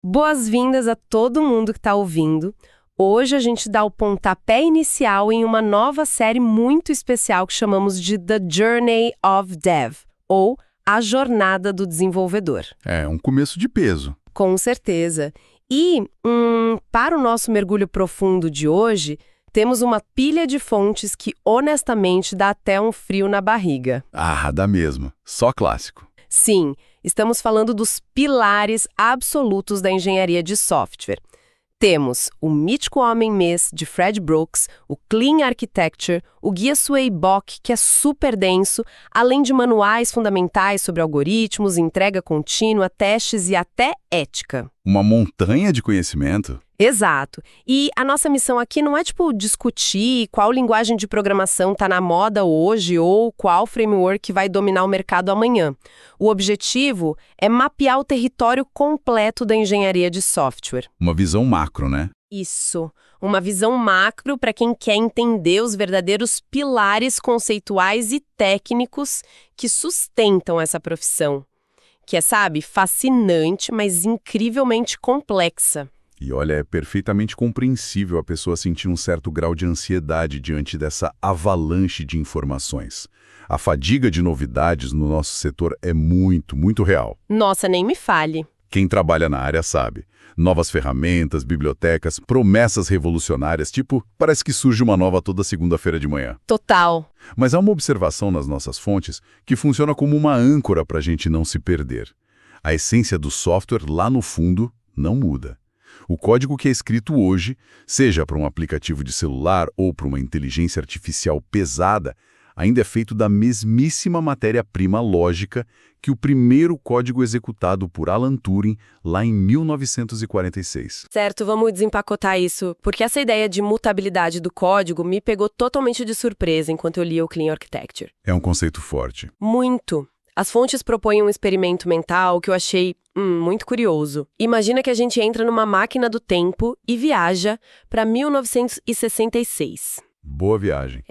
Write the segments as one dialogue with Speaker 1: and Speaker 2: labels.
Speaker 1: Boas-vindas a todo mundo que está ouvindo. Hoje a gente dá o pontapé inicial em uma nova série muito especial que chamamos de The Journey of Dev, ou A Jornada do Desenvolvedor.
Speaker 2: É um começo de peso.
Speaker 1: Com certeza. E, para o nosso mergulho profundo de hoje, temos uma pilha de fontes que, honestamente, dá até um frio na barriga.
Speaker 2: Ah, dá mesmo. Só clássico.
Speaker 1: Sim, estamos falando dos pilares absolutos da engenharia de software. Temos o mítico Homem-Mês, de Fred Brooks, o Clean Architecture, o Guia Swaybook, que é super denso, além de manuais fundamentais sobre algoritmos, entrega contínua, testes e até ética.
Speaker 2: Uma montanha de conhecimento.
Speaker 1: Exato. E a nossa missão aqui não é, discutir qual linguagem de programação está na moda hoje ou qual framework vai dominar o mercado amanhã. O objetivo é mapear o território completo da engenharia de software.
Speaker 2: Uma visão macro, né?
Speaker 1: Isso. Uma visão macro para quem quer entender os verdadeiros pilares conceituais e técnicos que sustentam essa profissão. Que é, fascinante, mas incrivelmente complexa.
Speaker 2: E olha, é perfeitamente compreensível a pessoa sentir um certo grau de ansiedade diante dessa avalanche de informações. A fadiga de novidades no nosso setor é muito, muito real.
Speaker 1: Nossa, nem me fale.
Speaker 2: Quem trabalha na área sabe. Novas ferramentas, bibliotecas, promessas revolucionárias, parece que surge uma nova toda segunda-feira de manhã.
Speaker 1: Total.
Speaker 2: Mas há uma observação nas nossas fontes que funciona como uma âncora para a gente não se perder. A essência do software, lá no fundo, não muda. O código que é escrito hoje, seja para um aplicativo de celular ou para uma inteligência artificial pesada, ainda é feito da mesmíssima matéria-prima lógica que o primeiro código executado por Alan Turing lá em 1946.
Speaker 1: Certo, vamos desempacotar isso, porque essa ideia de mutabilidade do código me pegou totalmente de surpresa enquanto eu lia o Clean Architecture.
Speaker 2: É um conceito forte.
Speaker 1: Muito. As fontes propõem um experimento mental que eu achei muito curioso. Imagina que a gente entra numa máquina do tempo e viaja para 1966.
Speaker 2: Boa viagem.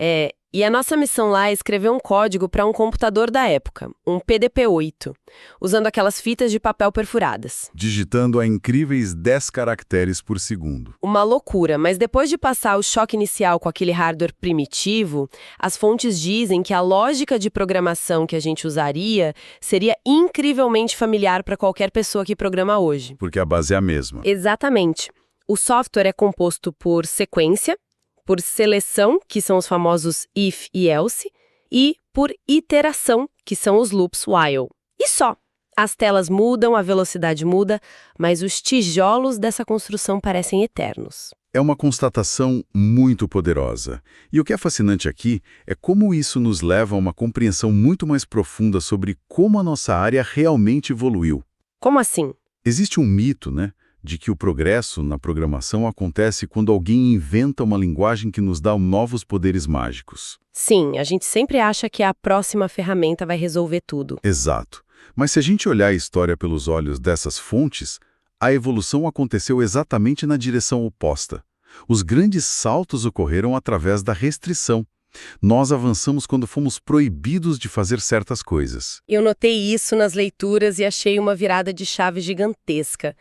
Speaker 1: E a nossa missão lá é escrever um código para um computador da época, um PDP-8, usando aquelas fitas de papel perfuradas.
Speaker 2: Digitando a incríveis 10 caracteres por segundo.
Speaker 1: Uma loucura, mas depois de passar o choque inicial com aquele hardware primitivo, as fontes dizem que a lógica de programação que a gente usaria seria incrivelmente familiar para qualquer pessoa que programa hoje.
Speaker 2: Porque a base é a mesma.
Speaker 1: Exatamente. O software é composto por sequência, por seleção, que são os famosos if e else, e por iteração, que são os loops while. E só. As telas mudam, a velocidade muda, mas os tijolos dessa construção parecem eternos.
Speaker 2: É uma constatação muito poderosa. E o que é fascinante aqui é como isso nos leva a uma compreensão muito mais profunda sobre como a nossa área realmente evoluiu.
Speaker 1: Como assim?
Speaker 2: Existe um mito, de que o progresso na programação acontece quando alguém inventa uma linguagem que nos dá novos poderes mágicos.
Speaker 1: Sim, a gente sempre acha que a próxima ferramenta vai resolver tudo.
Speaker 2: Exato. Mas se a gente olhar a história pelos olhos dessas fontes, a evolução aconteceu exatamente na direção oposta. Os grandes saltos ocorreram através da restrição. Nós avançamos quando fomos proibidos de fazer certas coisas.
Speaker 1: Eu notei isso nas leituras e achei uma virada de chave gigantesca.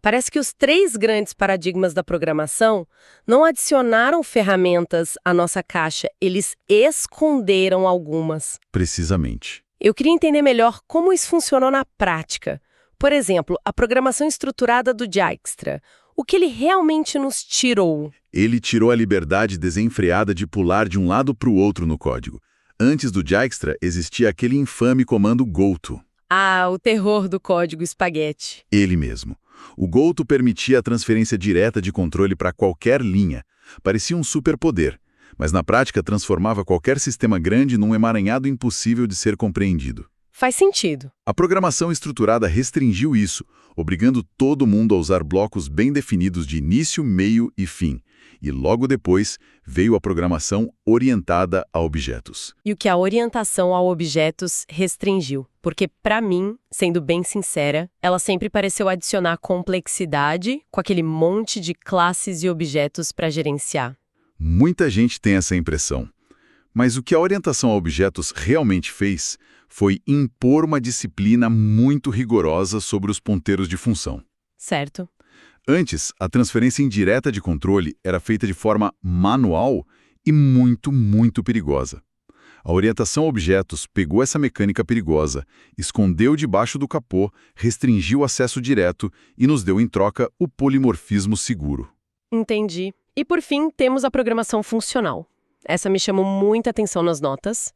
Speaker 1: Parece que os 3 grandes paradigmas da programação não adicionaram ferramentas à nossa caixa, eles esconderam algumas.
Speaker 2: Precisamente.
Speaker 1: Eu queria entender melhor como isso funcionou na prática. Por exemplo, a programação estruturada do Dijkstra. O que ele realmente nos tirou?
Speaker 2: Ele tirou a liberdade desenfreada de pular de um lado para o outro no código. Antes do Dijkstra, existia aquele infame comando goto.
Speaker 1: Ah, o terror do código espaguete.
Speaker 2: Ele mesmo. O goto permitia a transferência direta de controle para qualquer linha. Parecia um superpoder, mas na prática transformava qualquer sistema grande num emaranhado impossível de ser compreendido.
Speaker 1: Faz sentido.
Speaker 2: A programação estruturada restringiu isso, obrigando todo mundo a usar blocos bem definidos de início, meio e fim. E logo depois veio a programação orientada a objetos.
Speaker 1: E o que a orientação a objetos restringiu. Porque, para mim, sendo bem sincera, ela sempre pareceu adicionar complexidade com aquele monte de classes e objetos para gerenciar.
Speaker 2: Muita gente tem essa impressão. Mas o que a orientação a objetos realmente fez foi impor uma disciplina muito rigorosa sobre os ponteiros de função.
Speaker 1: Certo.
Speaker 2: Antes, a transferência indireta de controle era feita de forma manual e muito perigosa. A orientação a objetos pegou essa mecânica perigosa, escondeu debaixo do capô, restringiu o acesso direto e nos deu em troca o polimorfismo seguro.
Speaker 1: Entendi. E por fim, temos a programação funcional. Essa me chamou muita atenção nas notas.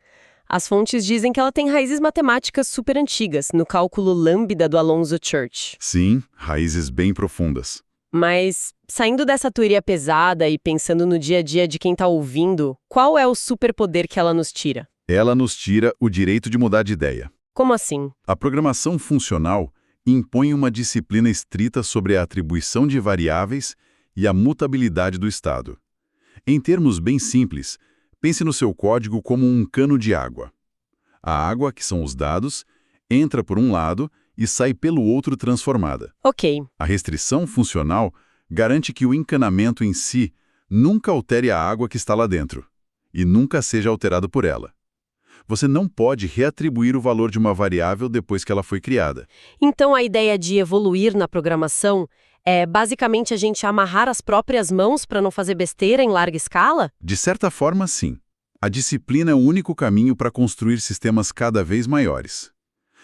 Speaker 1: As fontes dizem que ela tem raízes matemáticas super antigas, no cálculo lambda do Alonzo Church.
Speaker 2: Sim, raízes bem profundas.
Speaker 1: Mas, saindo dessa teoria pesada e pensando no dia a dia de quem está ouvindo, qual é o superpoder que ela nos tira?
Speaker 2: Ela nos tira o direito de mudar de ideia.
Speaker 1: Como assim?
Speaker 2: A programação funcional impõe uma disciplina estrita sobre a atribuição de variáveis e a mutabilidade do estado. Em termos bem simples, pense no seu código como um cano de água. A água, que são os dados, entra por um lado e sai pelo outro transformada.
Speaker 1: Ok.
Speaker 2: A restrição funcional garante que o encanamento em si nunca altere a água que está lá dentro e nunca seja alterado por ela. Você não pode reatribuir o valor de uma variável depois que ela foi criada.
Speaker 1: Então a ideia de evoluir na programação é basicamente a gente amarrar as próprias mãos para não fazer besteira em larga escala?
Speaker 2: De certa forma, sim. A disciplina é o único caminho para construir sistemas cada vez maiores.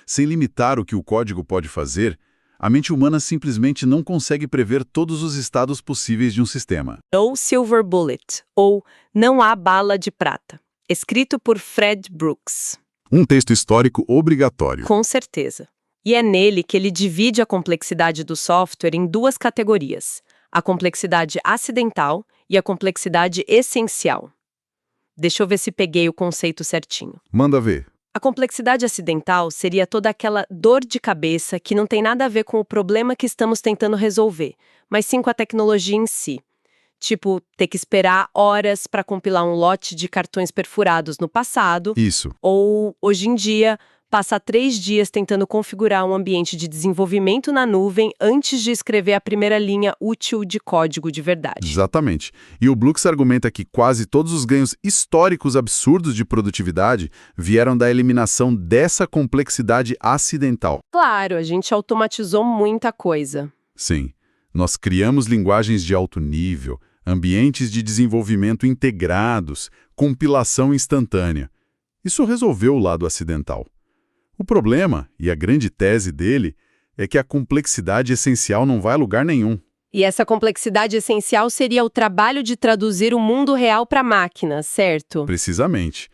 Speaker 2: Sem limitar o que o código pode fazer, a mente humana simplesmente não consegue prever todos os estados possíveis de um sistema.
Speaker 1: No Silver Bullet, ou Não Há Bala de Prata, escrito por Fred Brooks.
Speaker 2: Um texto histórico obrigatório.
Speaker 1: Com certeza. E é nele que ele divide a complexidade do software em duas categorias: a complexidade acidental e a complexidade essencial. Deixa eu ver se peguei o conceito certinho.
Speaker 2: Manda ver.
Speaker 1: A complexidade acidental seria toda aquela dor de cabeça que não tem nada a ver com o problema que estamos tentando resolver, mas sim com a tecnologia em si. Tipo, ter que esperar horas para compilar um lote de cartões perfurados no passado.
Speaker 2: Isso.
Speaker 1: Ou, hoje em dia, passar 3 dias tentando configurar um ambiente de desenvolvimento na nuvem antes de escrever a primeira linha útil de código de verdade.
Speaker 2: Exatamente. E o Brooks argumenta que quase todos os ganhos históricos absurdos de produtividade vieram da eliminação dessa complexidade acidental.
Speaker 1: Claro, a gente automatizou muita coisa.
Speaker 2: Sim. Nós criamos linguagens de alto nível, ambientes de desenvolvimento integrados, compilação instantânea. Isso resolveu o lado acidental. O problema, e a grande tese dele, é que a complexidade essencial não vai a lugar nenhum.
Speaker 1: E essa complexidade essencial seria o trabalho de traduzir o mundo real para a máquina, certo?
Speaker 2: Precisamente.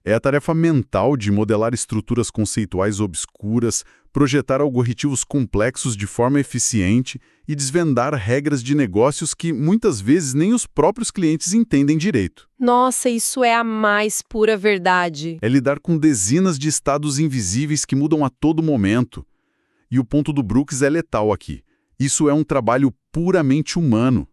Speaker 2: É a tarefa mental de modelar estruturas conceituais obscuras, projetar algoritmos complexos de forma eficiente e desvendar regras de negócios que muitas vezes nem os próprios clientes entendem direito.
Speaker 1: Nossa, isso é a mais pura verdade.
Speaker 2: É lidar com dezenas de estados invisíveis que mudam a todo momento. E o ponto do Brooks é letal aqui. Isso é um trabalho puramente humano.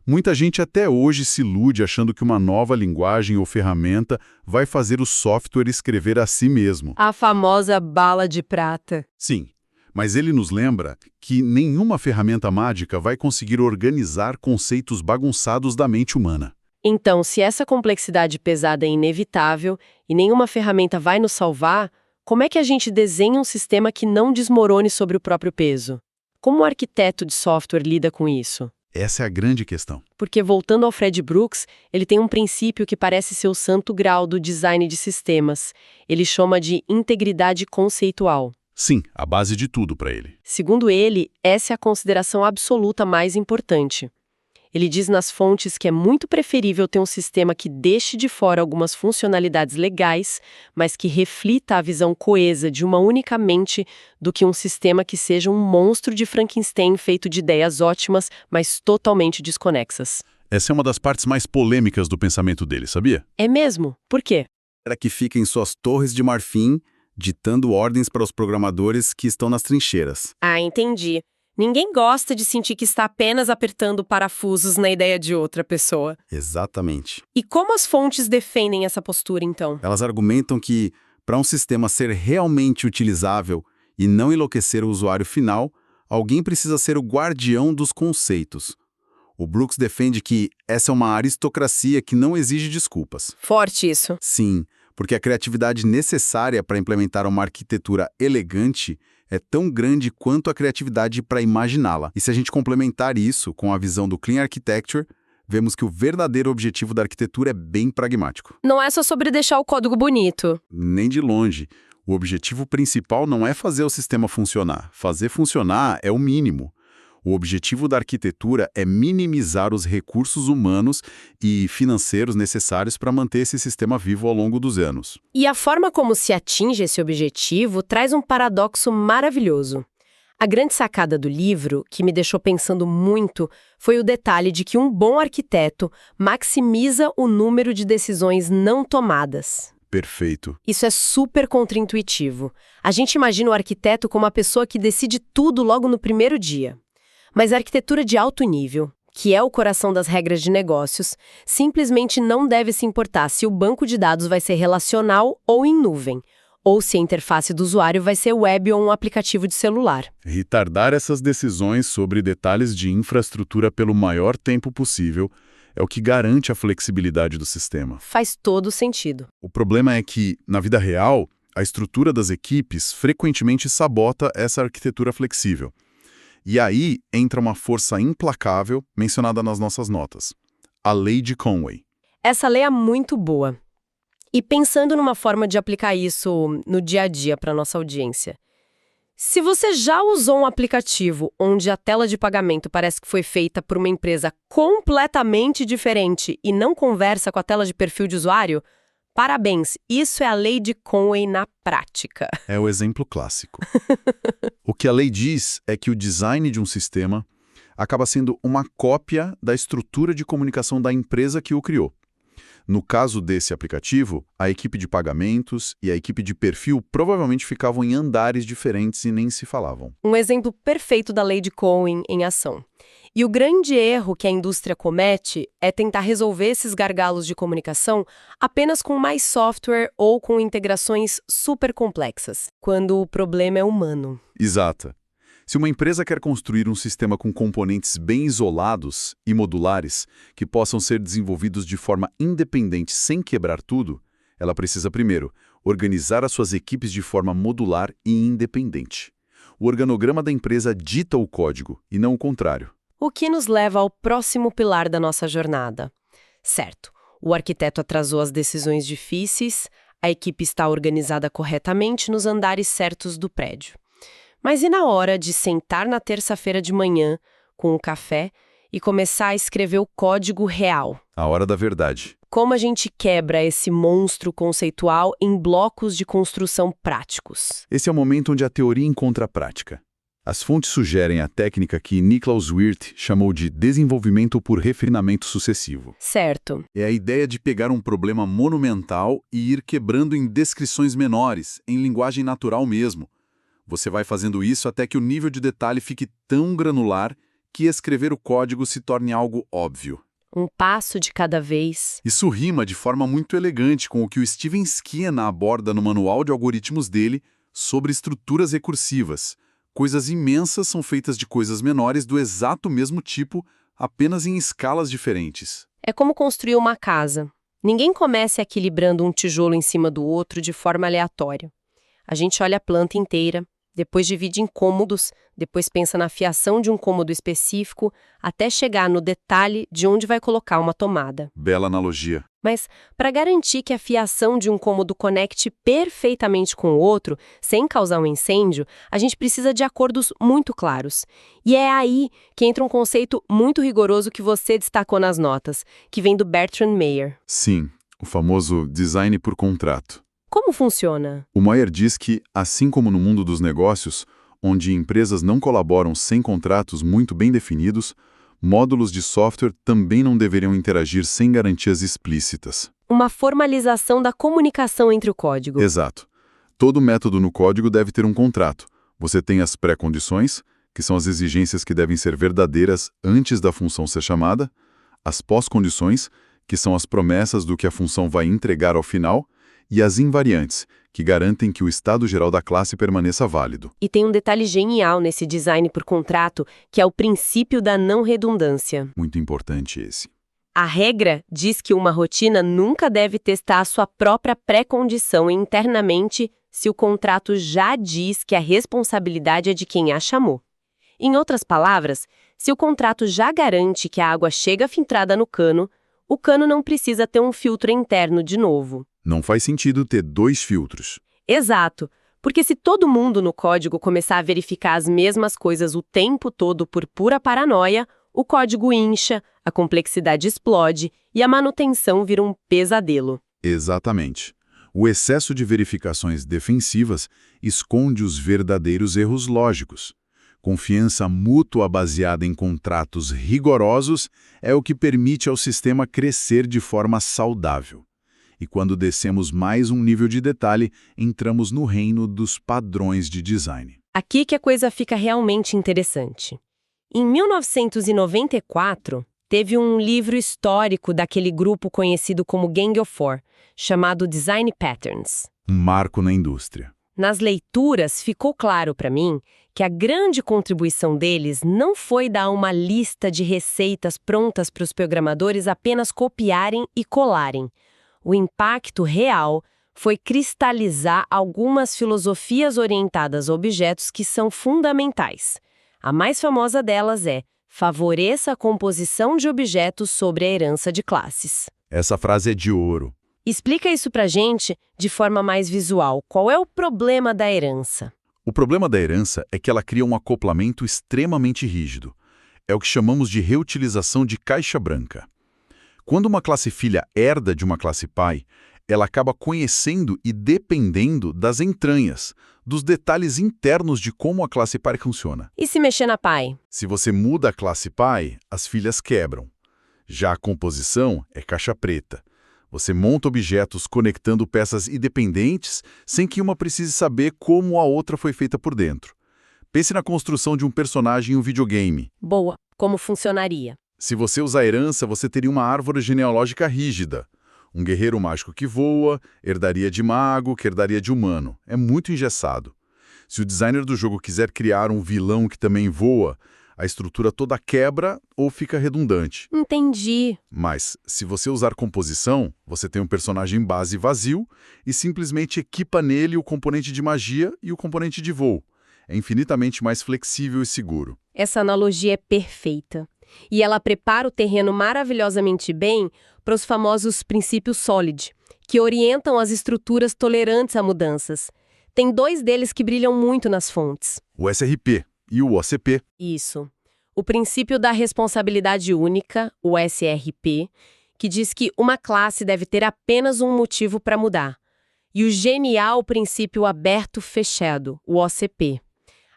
Speaker 2: Muita gente até hoje se ilude achando que uma nova linguagem ou ferramenta vai fazer o software escrever a si mesmo.
Speaker 1: A famosa bala de prata.
Speaker 2: Sim, mas ele nos lembra que nenhuma ferramenta mágica vai conseguir organizar conceitos bagunçados da mente humana.
Speaker 1: Então, se essa complexidade pesada é inevitável e nenhuma ferramenta vai nos salvar, como é que a gente desenha um sistema que não desmorone sobre o próprio peso? Como o arquiteto de software lida com isso?
Speaker 2: Essa é a grande questão.
Speaker 1: Porque, voltando ao Fred Brooks, ele tem um princípio que parece ser o santo grau do design de sistemas. Ele chama de integridade conceitual.
Speaker 2: Sim, a base de tudo para ele.
Speaker 1: Segundo ele, essa é a consideração absoluta mais importante. Ele diz nas fontes que é muito preferível ter um sistema que deixe de fora algumas funcionalidades legais, mas que reflita a visão coesa de uma única mente, do que um sistema que seja um monstro de Frankenstein feito de ideias ótimas, mas totalmente desconexas.
Speaker 2: Essa é uma das partes mais polêmicas do pensamento dele, sabia?
Speaker 1: É mesmo? Por quê?
Speaker 3: Era que fica em suas torres de marfim, ditando ordens para os programadores que estão nas trincheiras.
Speaker 1: Ah, entendi. Ninguém gosta de sentir que está apenas apertando parafusos na ideia de outra pessoa.
Speaker 3: Exatamente.
Speaker 1: E como as fontes defendem essa postura, então?
Speaker 3: Elas argumentam que, para um sistema ser realmente utilizável e não enlouquecer o usuário final, alguém precisa ser o guardião dos conceitos. O Brooks defende que essa é uma aristocracia que não exige desculpas.
Speaker 1: Forte isso.
Speaker 3: Sim, porque a criatividade necessária para implementar uma arquitetura elegante é tão grande quanto a criatividade para imaginá-la. E se a gente complementar isso com a visão do Clean Architecture, vemos que o verdadeiro objetivo da arquitetura é bem pragmático.
Speaker 1: Não é só sobre deixar o código bonito.
Speaker 3: Nem de longe. O objetivo principal não é fazer o sistema funcionar. Fazer funcionar é o mínimo. O objetivo da arquitetura é minimizar os recursos humanos e financeiros necessários para manter esse sistema vivo ao longo dos anos.
Speaker 1: E a forma como se atinge esse objetivo traz um paradoxo maravilhoso. A grande sacada do livro, que me deixou pensando muito, foi o detalhe de que um bom arquiteto maximiza o número de decisões não tomadas.
Speaker 3: Perfeito.
Speaker 1: Isso é super contraintuitivo. A gente imagina o arquiteto como a pessoa que decide tudo logo no primeiro dia. Mas a arquitetura de alto nível, que é o coração das regras de negócios, simplesmente não deve se importar se o banco de dados vai ser relacional ou em nuvem, ou se a interface do usuário vai ser web ou um aplicativo de celular.
Speaker 2: Retardar essas decisões sobre detalhes de infraestrutura pelo maior tempo possível é o que garante a flexibilidade do sistema.
Speaker 1: Faz todo sentido.
Speaker 2: O problema é que, na vida real, a estrutura das equipes frequentemente sabota essa arquitetura flexível. E aí entra uma força implacável mencionada nas nossas notas, a Lei de Conway.
Speaker 1: Essa lei é muito boa. E pensando numa forma de aplicar isso no dia a dia para nossa audiência. Se você já usou um aplicativo onde a tela de pagamento parece que foi feita por uma empresa completamente diferente e não conversa com a tela de perfil de usuário, parabéns, isso é a Lei de Conway na prática.
Speaker 2: É o exemplo clássico. O que a lei diz é que o design de um sistema acaba sendo uma cópia da estrutura de comunicação da empresa que o criou. No caso desse aplicativo, a equipe de pagamentos e a equipe de perfil provavelmente ficavam em andares diferentes e nem se falavam.
Speaker 1: Um exemplo perfeito da Lei de Conway em ação. E o grande erro que a indústria comete é tentar resolver esses gargalos de comunicação apenas com mais software ou com integrações super complexas, quando o problema é humano.
Speaker 2: Exato. Se uma empresa quer construir um sistema com componentes bem isolados e modulares, que possam ser desenvolvidos de forma independente sem quebrar tudo, ela precisa, primeiro, organizar as suas equipes de forma modular e independente. O organograma da empresa dita o código, e não o contrário.
Speaker 1: O que nos leva ao próximo pilar da nossa jornada. Certo, o arquiteto atrasou as decisões difíceis, a equipe está organizada corretamente nos andares certos do prédio. Mas e na hora de sentar na terça-feira de manhã, com um café, e começar a escrever o código real?
Speaker 2: A hora da verdade.
Speaker 1: Como a gente quebra esse monstro conceitual em blocos de construção práticos?
Speaker 2: Esse é o momento onde a teoria encontra a prática. As fontes sugerem a técnica que Niklaus Wirth chamou de desenvolvimento por refinamento sucessivo.
Speaker 1: Certo.
Speaker 3: É a ideia de pegar um problema monumental e ir quebrando em descrições menores, em linguagem natural mesmo. Você vai fazendo isso até que o nível de detalhe fique tão granular que escrever o código se torne algo óbvio.
Speaker 1: Um passo de cada vez.
Speaker 3: Isso rima de forma muito elegante com o que o Steven Skinner aborda no manual de algoritmos dele sobre estruturas recursivas. Coisas imensas são feitas de coisas menores do exato mesmo tipo, apenas em escalas diferentes.
Speaker 1: É como construir uma casa. Ninguém começa equilibrando um tijolo em cima do outro de forma aleatória. A gente olha a planta inteira, depois divide em cômodos, depois pensa na fiação de um cômodo específico, até chegar no detalhe de onde vai colocar uma tomada.
Speaker 3: Bela analogia.
Speaker 1: Mas, para garantir que a fiação de um cômodo conecte perfeitamente com o outro, sem causar um incêndio, a gente precisa de acordos muito claros. E é aí que entra um conceito muito rigoroso que você destacou nas notas, que vem do Bertrand Meyer.
Speaker 2: Sim, o famoso design por contrato.
Speaker 1: Como funciona?
Speaker 2: O Meyer diz que, assim como no mundo dos negócios, onde empresas não colaboram sem contratos muito bem definidos, módulos de software também não deveriam interagir sem garantias explícitas.
Speaker 1: Uma formalização da comunicação entre o código.
Speaker 2: Exato. Todo método no código deve ter um contrato. Você tem as pré-condições, que são as exigências que devem ser verdadeiras antes da função ser chamada, as pós-condições, que são as promessas do que a função vai entregar ao final, e as invariantes, que garantem que o estado geral da classe permaneça válido.
Speaker 1: E tem um detalhe genial nesse design por contrato, que é o princípio da não redundância.
Speaker 2: Muito importante esse.
Speaker 1: A regra diz que uma rotina nunca deve testar a sua própria pré-condição internamente se o contrato já diz que a responsabilidade é de quem a chamou. Em outras palavras, se o contrato já garante que a água chega filtrada no cano, o cano não precisa ter um filtro interno de novo.
Speaker 2: Não faz sentido ter 2 filtros.
Speaker 1: Exato, porque se todo mundo no código começar a verificar as mesmas coisas o tempo todo por pura paranoia, o código incha, a complexidade explode e a manutenção vira um pesadelo.
Speaker 2: Exatamente. O excesso de verificações defensivas esconde os verdadeiros erros lógicos. Confiança mútua baseada em contratos rigorosos é o que permite ao sistema crescer de forma saudável. E quando descemos mais um nível de detalhe, entramos no reino dos padrões de design.
Speaker 1: Aqui que a coisa fica realmente interessante. Em 1994, teve um livro histórico daquele grupo conhecido como Gang of Four, chamado Design Patterns.
Speaker 2: Um marco na indústria.
Speaker 1: Nas leituras, ficou claro para mim que a grande contribuição deles não foi dar uma lista de receitas prontas para os programadores apenas copiarem e colarem. O impacto real foi cristalizar algumas filosofias orientadas a objetos que são fundamentais. A mais famosa delas é: favoreça a composição de objetos sobre a herança de classes.
Speaker 2: Essa frase é de ouro.
Speaker 1: Explica isso pra gente de forma mais visual. Qual é o problema da herança?
Speaker 2: O problema da herança é que ela cria um acoplamento extremamente rígido. É o que chamamos de reutilização de caixa branca. Quando uma classe filha herda de uma classe pai, ela acaba conhecendo e dependendo das entranhas, dos detalhes internos de como a classe pai funciona.
Speaker 1: E se mexer na pai?
Speaker 2: Se você muda a classe pai, as filhas quebram. Já a composição é caixa preta. Você monta objetos conectando peças independentes sem que uma precise saber como a outra foi feita por dentro. Pense na construção de um personagem em um videogame.
Speaker 1: Boa. Como funcionaria?
Speaker 2: Se você usar herança, você teria uma árvore genealógica rígida. Um guerreiro mágico que voa, herdaria de mago, que herdaria de humano. É muito engessado. Se o designer do jogo quiser criar um vilão que também voa, a estrutura toda quebra ou fica redundante.
Speaker 1: Entendi.
Speaker 2: Mas, se você usar composição, você tem um personagem base vazio e simplesmente equipa nele o componente de magia e o componente de voo. É infinitamente mais flexível e seguro.
Speaker 1: Essa analogia é perfeita. E ela prepara o terreno maravilhosamente bem para os famosos princípios SOLID, que orientam as estruturas tolerantes a mudanças. Tem 2 deles que brilham muito nas fontes.
Speaker 2: O SRP e o OCP.
Speaker 1: Isso. O princípio da responsabilidade única, o SRP, que diz que uma classe deve ter apenas um motivo para mudar. E o genial princípio aberto-fechado, o OCP.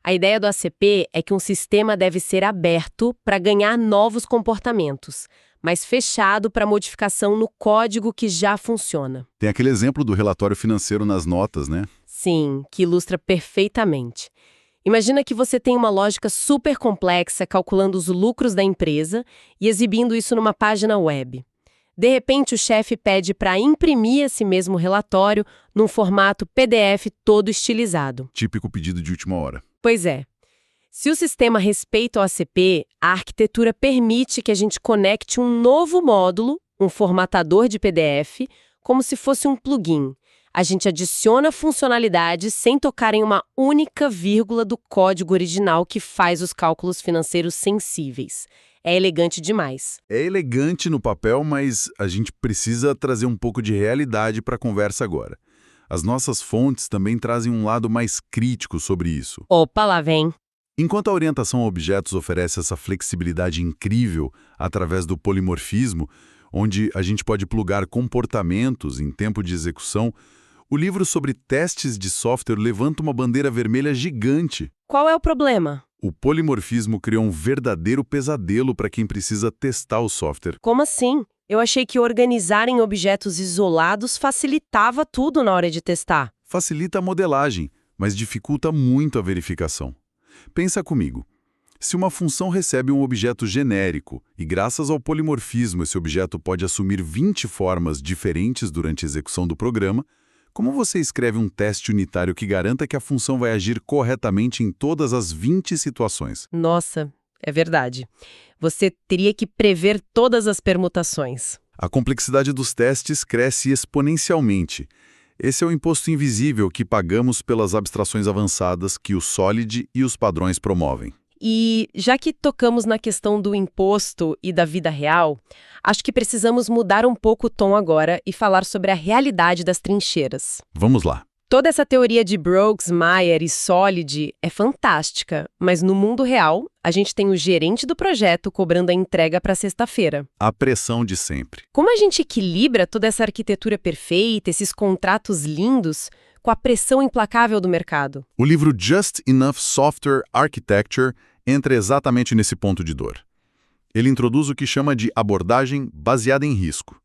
Speaker 1: A ideia do ACP é que um sistema deve ser aberto para ganhar novos comportamentos, mas fechado para modificação no código que já funciona.
Speaker 2: Tem aquele exemplo do relatório financeiro nas notas, né?
Speaker 1: Sim, que ilustra perfeitamente. Imagina que você tem uma lógica super complexa calculando os lucros da empresa e exibindo isso numa página web. De repente, o chefe pede para imprimir esse mesmo relatório num formato PDF todo estilizado.
Speaker 2: Típico pedido de última hora.
Speaker 1: Pois é. Se o sistema respeita o ACP, a arquitetura permite que a gente conecte um novo módulo, um formatador de PDF, como se fosse um plugin. A gente adiciona funcionalidades sem tocar em uma única vírgula do código original que faz os cálculos financeiros sensíveis. É elegante demais.
Speaker 2: É elegante no papel, mas a gente precisa trazer um pouco de realidade para a conversa agora. As nossas fontes também trazem um lado mais crítico sobre isso.
Speaker 1: Opa, lá vem.
Speaker 2: Enquanto a orientação a objetos oferece essa flexibilidade incrível através do polimorfismo, onde a gente pode plugar comportamentos em tempo de execução, o livro sobre testes de software levanta uma bandeira vermelha gigante.
Speaker 1: Qual é o problema?
Speaker 2: O polimorfismo criou um verdadeiro pesadelo para quem precisa testar o software.
Speaker 1: Como assim? Eu achei que organizar em objetos isolados facilitava tudo na hora de testar.
Speaker 2: Facilita a modelagem, mas dificulta muito a verificação. Pensa comigo. Se uma função recebe um objeto genérico e graças ao polimorfismo esse objeto pode assumir 20 formas diferentes durante a execução do programa, como você escreve um teste unitário que garanta que a função vai agir corretamente em todas as 20 situações?
Speaker 1: Nossa, é verdade. Você teria que prever todas as permutações.
Speaker 2: A complexidade dos testes cresce exponencialmente. Esse é o imposto invisível que pagamos pelas abstrações avançadas que o Solid e os padrões promovem.
Speaker 1: E já que tocamos na questão do imposto e da vida real, acho que precisamos mudar um pouco o tom agora e falar sobre a realidade das trincheiras.
Speaker 2: Vamos lá.
Speaker 1: Toda essa teoria de Brooks, Meyer e Solid é fantástica, mas no mundo real, a gente tem o gerente do projeto cobrando a entrega para sexta-feira.
Speaker 2: A pressão de sempre.
Speaker 1: Como a gente equilibra toda essa arquitetura perfeita, esses contratos lindos, com a pressão implacável do mercado?
Speaker 2: O livro Just Enough Software Architecture entra exatamente nesse ponto de dor. Ele introduz o que chama de abordagem baseada em risco.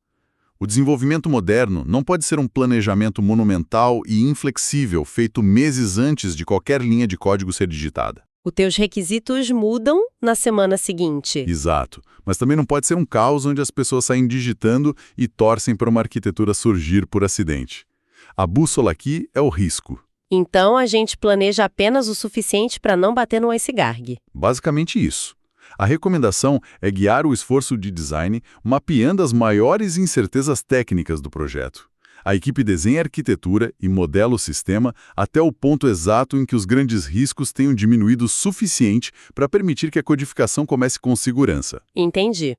Speaker 2: O desenvolvimento moderno não pode ser um planejamento monumental e inflexível feito meses antes de qualquer linha de código ser digitada.
Speaker 1: Os teus requisitos mudam na semana seguinte.
Speaker 2: Exato. Mas também não pode ser um caos onde as pessoas saem digitando e torcem para uma arquitetura surgir por acidente. A bússola aqui é o risco.
Speaker 1: Então a gente planeja apenas o suficiente para não bater no iceberg.
Speaker 2: Basicamente isso. A recomendação é guiar o esforço de design mapeando as maiores incertezas técnicas do projeto. A equipe desenha a arquitetura e modela o sistema até o ponto exato em que os grandes riscos tenham diminuído o suficiente para permitir que a codificação comece com segurança.
Speaker 1: Entendi.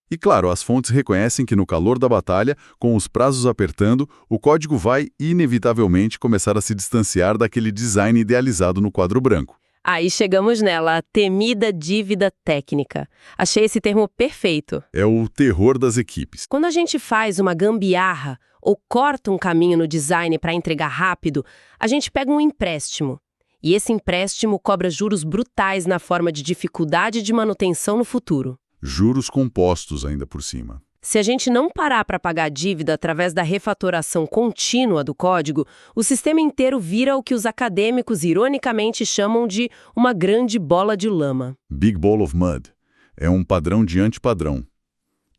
Speaker 2: E claro, as fontes reconhecem que no calor da batalha, com os prazos apertando, o código vai, inevitavelmente, começar a se distanciar daquele design idealizado no quadro branco.
Speaker 1: Aí chegamos nela, a temida dívida técnica. Achei esse termo perfeito.
Speaker 2: É o terror das equipes.
Speaker 1: Quando a gente faz uma gambiarra ou corta um caminho no design para entregar rápido, a gente pega um empréstimo. E esse empréstimo cobra juros brutais na forma de dificuldade de manutenção no futuro.
Speaker 2: Juros compostos ainda por cima.
Speaker 1: Se a gente não parar para pagar a dívida através da refatoração contínua do código, o sistema inteiro vira o que os acadêmicos ironicamente chamam de uma grande bola de lama.
Speaker 2: Big Ball of Mud. É um padrão de antipadrão.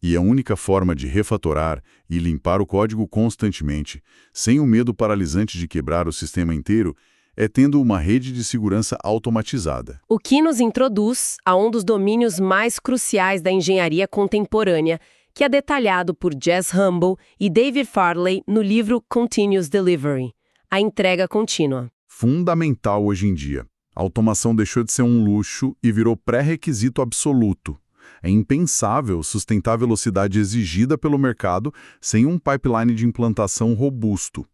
Speaker 2: E a única forma de refatorar e limpar o código constantemente, sem o medo paralisante de quebrar o sistema inteiro, é tendo uma rede de segurança automatizada.
Speaker 1: O que nos introduz a um dos domínios mais cruciais da engenharia contemporânea, que é detalhado por Jez Humble e David Farley no livro Continuous Delivery, a entrega contínua.
Speaker 2: Fundamental hoje em dia. A automação deixou de ser um luxo e virou pré-requisito absoluto. É impensável sustentar a velocidade exigida pelo mercado sem um pipeline de implantação robusto.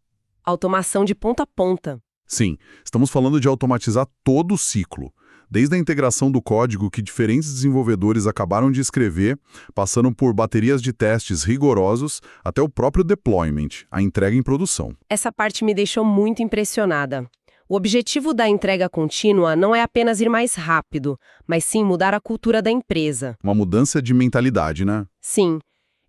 Speaker 1: Automação de ponta a ponta.
Speaker 2: Sim, estamos falando de automatizar todo o ciclo. Desde a integração do código que diferentes desenvolvedores acabaram de escrever, passando por baterias de testes rigorosos, até o próprio deployment, a entrega em produção.
Speaker 1: Essa parte me deixou muito impressionada. O objetivo da entrega contínua não é apenas ir mais rápido, mas sim mudar a cultura da empresa.
Speaker 2: Uma mudança de mentalidade, né?
Speaker 1: Sim.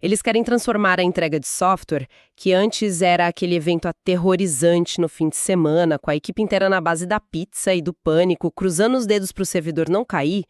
Speaker 1: Eles querem transformar a entrega de software, que antes era aquele evento aterrorizante no fim de semana, com a equipe inteira na base da pizza e do pânico, cruzando os dedos para o servidor não cair,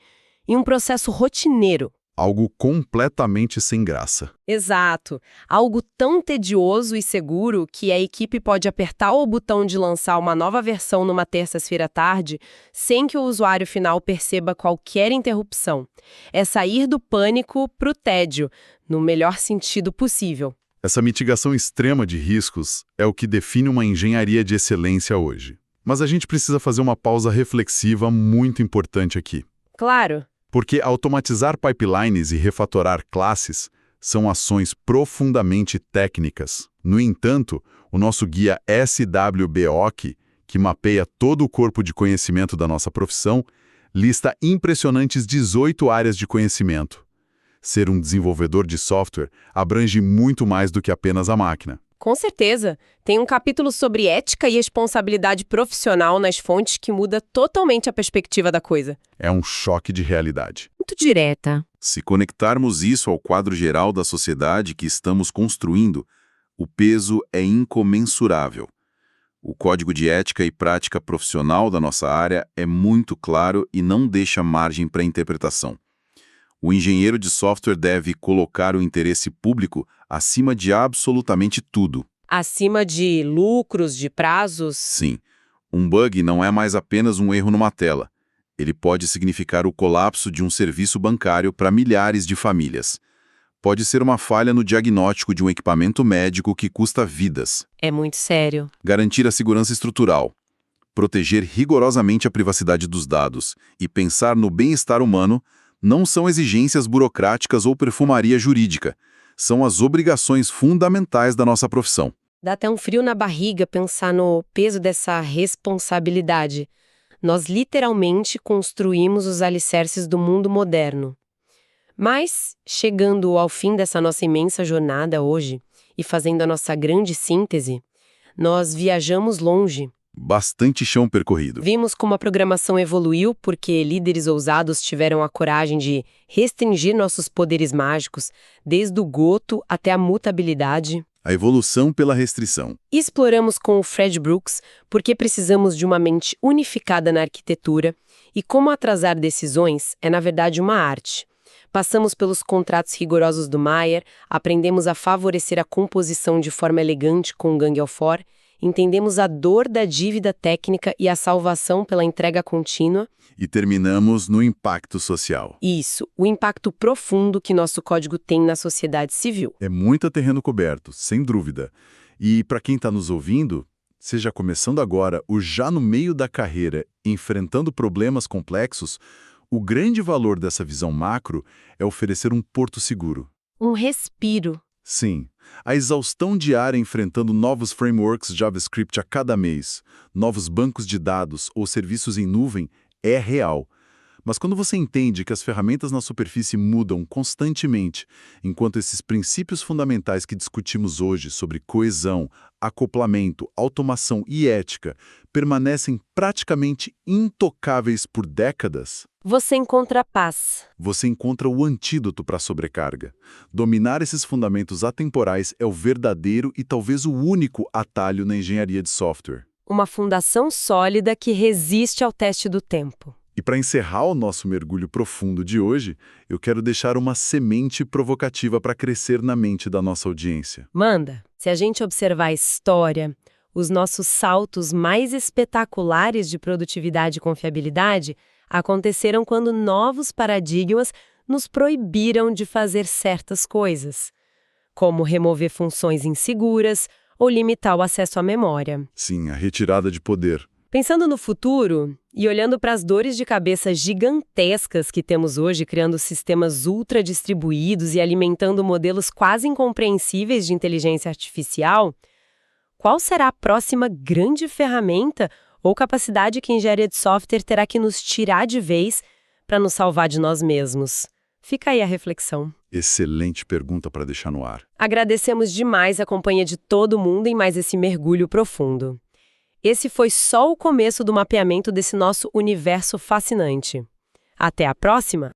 Speaker 1: em um processo rotineiro.
Speaker 2: Algo completamente sem graça.
Speaker 1: Exato. Algo tão tedioso e seguro que a equipe pode apertar o botão de lançar uma nova versão numa terça-feira à tarde, sem que o usuário final perceba qualquer interrupção. É sair do pânico para o tédio, no melhor sentido possível.
Speaker 2: Essa mitigação extrema de riscos é o que define uma engenharia de excelência hoje. Mas a gente precisa fazer uma pausa reflexiva muito importante aqui.
Speaker 1: Claro.
Speaker 2: Porque automatizar pipelines e refatorar classes são ações profundamente técnicas. No entanto, o nosso guia SWBOC, que mapeia todo o corpo de conhecimento da nossa profissão, lista impressionantes 18 áreas de conhecimento. Ser um desenvolvedor de software abrange muito mais do que apenas a máquina.
Speaker 1: Com certeza. Tem um capítulo sobre ética e responsabilidade profissional nas fontes que muda totalmente a perspectiva da coisa.
Speaker 2: É um choque de realidade.
Speaker 1: Muito direta.
Speaker 3: Se conectarmos isso ao quadro geral da sociedade que estamos construindo, o peso é incomensurável. O código de ética e prática profissional da nossa área é muito claro e não deixa margem para interpretação. O engenheiro de software deve colocar o interesse público acima de absolutamente tudo.
Speaker 1: Acima de lucros, de prazos?
Speaker 3: Sim, um bug não é mais apenas um erro numa tela. Ele pode significar o colapso de um serviço bancário para milhares de famílias.
Speaker 2: Pode ser uma falha no diagnóstico de um equipamento médico que custa vidas.
Speaker 1: É muito sério.
Speaker 2: Garantir a segurança estrutural, proteger rigorosamente a privacidade dos dados e pensar no bem-estar humano não são exigências burocráticas ou perfumaria jurídica. São as obrigações fundamentais da nossa profissão.
Speaker 1: Dá até um frio na barriga pensar no peso dessa responsabilidade. Nós literalmente construímos os alicerces do mundo moderno. Mas, chegando ao fim dessa nossa imensa jornada hoje e fazendo a nossa grande síntese, nós viajamos longe.
Speaker 2: Bastante chão percorrido.
Speaker 1: Vimos como a programação evoluiu porque líderes ousados tiveram a coragem de restringir nossos poderes mágicos, desde o goto até a mutabilidade.
Speaker 2: A evolução pela restrição.
Speaker 1: Exploramos com o Fred Brooks porque precisamos de uma mente unificada na arquitetura e como atrasar decisões é, na verdade, uma arte. Passamos pelos contratos rigorosos do Maier, aprendemos a favorecer a composição de forma elegante com o Gangelfor, entendemos a dor da dívida técnica e a salvação pela entrega contínua.
Speaker 2: E terminamos no impacto social.
Speaker 1: Isso, o impacto profundo que nosso código tem na sociedade civil.
Speaker 2: É muito terreno coberto, sem dúvida. E para quem está nos ouvindo, seja começando agora ou já no meio da carreira, enfrentando problemas complexos, o grande valor dessa visão macro é oferecer um porto seguro.
Speaker 1: Um respiro.
Speaker 2: Sim, a exaustão diária enfrentando novos frameworks JavaScript a cada mês, novos bancos de dados ou serviços em nuvem é real. Mas quando você entende que as ferramentas na superfície mudam constantemente, enquanto esses princípios fundamentais que discutimos hoje sobre coesão, acoplamento, automação e ética permanecem praticamente intocáveis por décadas,
Speaker 1: você encontra paz.
Speaker 2: você encontra o antídoto para a sobrecarga. Dominar esses fundamentos atemporais é o verdadeiro e talvez o único atalho na engenharia de software.
Speaker 1: Uma fundação sólida que resiste ao teste do tempo.
Speaker 2: E para encerrar o nosso mergulho profundo de hoje, eu quero deixar uma semente provocativa para crescer na mente da nossa audiência.
Speaker 1: Manda! Se a gente observar a história, os nossos saltos mais espetaculares de produtividade e confiabilidade aconteceram quando novos paradigmas nos proibiram de fazer certas coisas, como remover funções inseguras ou limitar o acesso à memória.
Speaker 2: Sim, a retirada de poder.
Speaker 1: Pensando no futuro e olhando para as dores de cabeça gigantescas que temos hoje, criando sistemas ultra distribuídos e alimentando modelos quase incompreensíveis de inteligência artificial, qual será a próxima grande ferramenta ou capacidade que a engenharia de software terá que nos tirar de vez para nos salvar de nós mesmos? Fica aí a reflexão.
Speaker 2: Excelente pergunta para deixar no ar.
Speaker 1: Agradecemos demais a companhia de todo mundo em mais esse mergulho profundo. Esse foi só o começo do mapeamento desse nosso universo fascinante. Até a próxima!